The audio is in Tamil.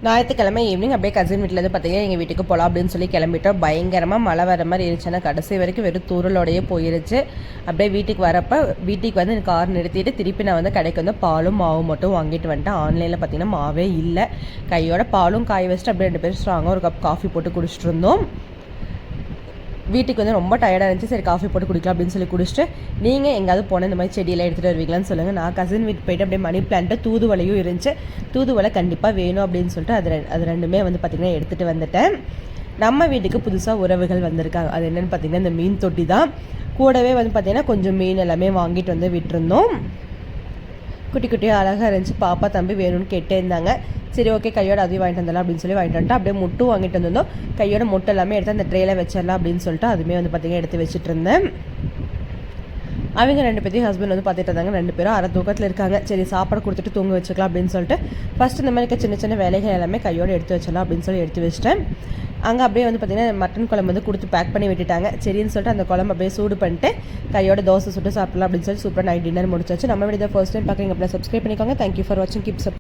ஞாயிற்றுக்கிழமை ஈவினிங் அப்படியே கசின் வீட்டிலேருந்து பார்த்தீங்கன்னா எங்கள் வீட்டுக்கு போகலாம் அப்படின்னு சொல்லி கிளம்பிட்டோம். பயங்கரமாக மழை வர மாதிரி இருந்துச்சுன்னா கடைசி வரைக்கும் வெறும் தூரலோடையே போயிருச்சு. அப்படியே வீட்டுக்கு வரப்போ வீட்டுக்கு வந்து எனக்கு கார் நிறுத்திட்டு திருப்பி நான் வந்து கடைக்கு வந்து பாலும் மாவும் மட்டும் வாங்கிட்டு வந்துட்டேன். ஆன்லைனில் பார்த்தீங்கன்னா மாவே இல்லை. கையோட பாலும் காய வச்சுட்டு அப்படியே 2 பேரும் ஸ்ட்ராங்காக ஒரு கப் காஃபி போட்டு குடிச்சிட்டு இருந்தோம். வீட்டுக்கு வந்து ரொம்ப டயர்டாக இருந்துச்சு. சரி காஃபி போட்டு குடிக்கலாம் அப்படின்னு சொல்லி குடிச்சிட்டு, நீங்கள் எங்கேயாவது போனால் இந்த மாதிரி செடியெல்லாம் எடுத்துகிட்டு வருவீங்களான்னு சொல்லுங்கள். நான் கசின் வீட்டு போய்ட்டு அப்படியே மணி பிளான்ட்டு தூதுவளையும் இருந்துச்சு. தூதுவளை கண்டிப்பாக வேணும் அப்படின்னு சொல்லிட்டு அது ரெண்டுமே வந்து பார்த்திங்கன்னா எடுத்துகிட்டு வந்துட்டேன். நம்ம வீட்டுக்கு புதுசாக உறவுகள் வந்திருக்காங்க. அது என்னென்னு பார்த்திங்கன்னா இந்த மீன் தொட்டி தான். கூடவே வந்து பார்த்திங்கன்னா கொஞ்சம் மீன் எல்லாமே வாங்கிட்டு வந்து விட்டுருந்தோம். குட்டி குட்டியாக அழகாக இருந்துச்சு. பாப்பா தம்பி வேணும்னு கேட்டே இருந்தாங்க. சரி ஓகே கையோட அதையும் வாங்கிட்டு வந்தலாம் அப்படின்னு சொல்லி வாங்கிட்டு வந்துட்டு அப்படியே முட்டும் வாங்கிட்டு வந்திருந்தோம். கையோட முட்டை எல்லாமே எடுத்து அந்த ட்ரேயில் வச்சிடலாம் அப்படின்னு சொல்லிட்டு அதுவுமே வந்து பார்த்திங்கன்னா எடுத்து வச்சுட்டு இருந்தேன். அவங்க 2 பேரையும் ஹஸ்பண்ட் வந்து பார்த்துட்டு இருந்தாங்க. 2 பேரும் அரை தூக்கத்தில் இருக்காங்க. சரி சாப்பாடு கொடுத்துட்டு தூங்க வச்சுக்கலாம் அப்படின்னு சொல்லிட்டு ஃபஸ்ட்டு இந்த மாதிரி சின்ன சின்ன வேலைகள் எல்லாமே கையோடு எடுத்து வச்சிடலாம் அப்படின்னு சொல்லி எடுத்து வச்சிட்டேன். அங்கே அப்படியே வந்து பார்த்திங்கன்னா மட்டன் குழம்பு வந்து கொடுத்து பேக் பண்ணி விட்டுட்டாங்க. சரின்னு சொல்லிட்டு அந்த குழம்பு அப்படியே சூடு பண்ணிட்டு கையோட தோசை சுட்டு சாப்பிடலாம் அப்படின்னு சொல்லி சூப்பராக நைட் டின்னர் முடிச்சாச்சு. நம்ம வீடியோ ஃபர்ஸ்ட் டைம் பார்க்குறீங்க அப்படின்னா சப்ஸ்கிரைப் பண்ணிக்கோங்க. தேங்க்யூ ஃபார் வாட்சிங். Keep sub